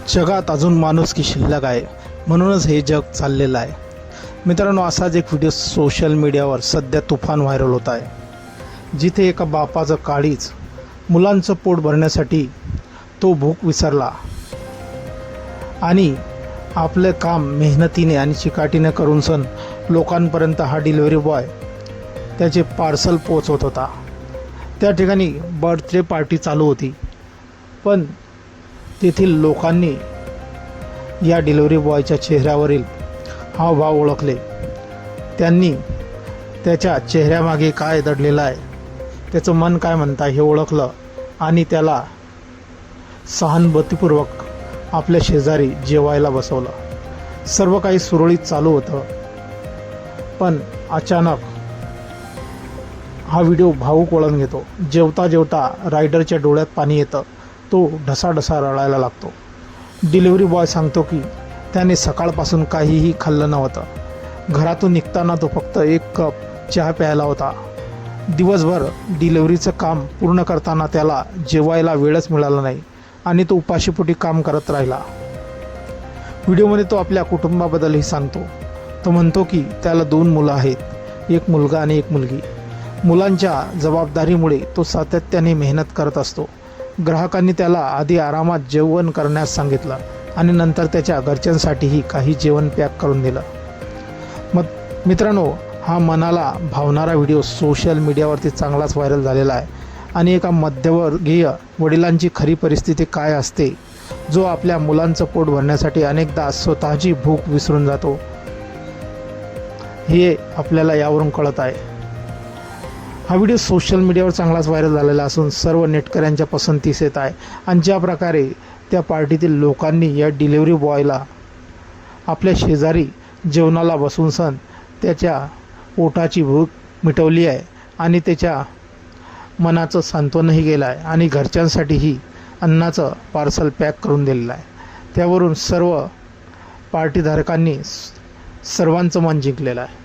जगात अजून माणुसकी शिल्लक आहे, म्हणूनच हे जग चाललेलं आहे. मित्रांनो, असाच एक व्हिडिओ सोशल मीडियावर सध्या तुफान व्हायरल होत आहे, जिथे एका बापाचं काळीज मुलांचं पोट भरण्यासाठी तो भूक विसरला आणि आपलं काम मेहनतीने आणि चिकाटीने करून सण लोकांपर्यंत हा डिलिव्हरी बॉय त्याचे पार्सल पोचवत होता. त्या ठिकाणी बर्थडे पार्टी चालू होती, पण तेथील लोकांनी या डिलिव्हरी बॉयच्या चेहऱ्यावरील हावभाव ओळखले. त्यांनी त्याच्या चेहऱ्यामागे काय दडलेलं आहे, त्याचं मन काय म्हणतं हे ओळखलं आणि त्याला सहानुभूतीपूर्वक आपल्या शेजारी जेवायला बसवलं. सर्व काही सुरळीत चालू होतं, पण अचानक हा व्हिडिओ भावूक वळण घेतो. जेवता जेवता रायडरच्या डोळ्यात पाणी येतं. तो ढसाढसा रडायला लागतो. डिलिव्हरी बॉय सांगतो की त्याने सकाळपासून काहीही खाल्लं नव्हतं. घरातून निघताना तो फक्त 1 कप चहा प्यायला होता. दिवसभर डिलिव्हरीचं काम पूर्ण करताना त्याला जेवायला वेळच मिळाला नाही आणि तो उपाशीपोटी काम करत राहिला. व्हिडिओमध्ये तो आपल्या कुटुंबाबद्दलही सांगतो. तो म्हणतो की त्याला 2 मुलं आहेत, 1 मुलगा आणि 1 मुलगी. मुलांच्या जबाबदारीमुळे तो सातत्याने मेहनत करत असतो. ग्राहकांनी त्याला आधी आरामात जेवण करण्यास सांगितलं आणि नंतर त्याच्या घरच्यांसाठीही काही जेवण पॅक करून दिलं. मित्रांनो, हा मनाला भावणारा व्हिडिओ सोशल मीडियावरती चांगलाच व्हायरल झालेला आहे आणि एका मध्यमवर्गीय वडिलांची खरी परिस्थिती काय असते, जो आपल्या मुलांचं पोट भरण्यासाठी अनेकदा स्वतःची भूक विसरून जातो, हे आपल्याला यावरून कळत आहे. हा व्हिडिओ सोशल मीडियावर चांगलाच व्हायरल झालेला असून सर्व नेटकऱ्यांच्या पसंतीस येत आहे. आणि ज्या प्रकारे त्या पार्टीतील लोकांनी या डिलिव्हरी बॉयला आपल्या शेजारी जेवणाला बसून सण त्याच्या पोटाची भूक मिटवली आहे आणि त्याच्या मनाचं सांत्वनही केलं आहे आणि घरच्यांसाठीही अन्नाचं पार्सल पॅक करून दिलेलं आहे. त्यावरून सर्व पार्टीधारकांनी सर्वांचं मन जिंकलेलं आहे.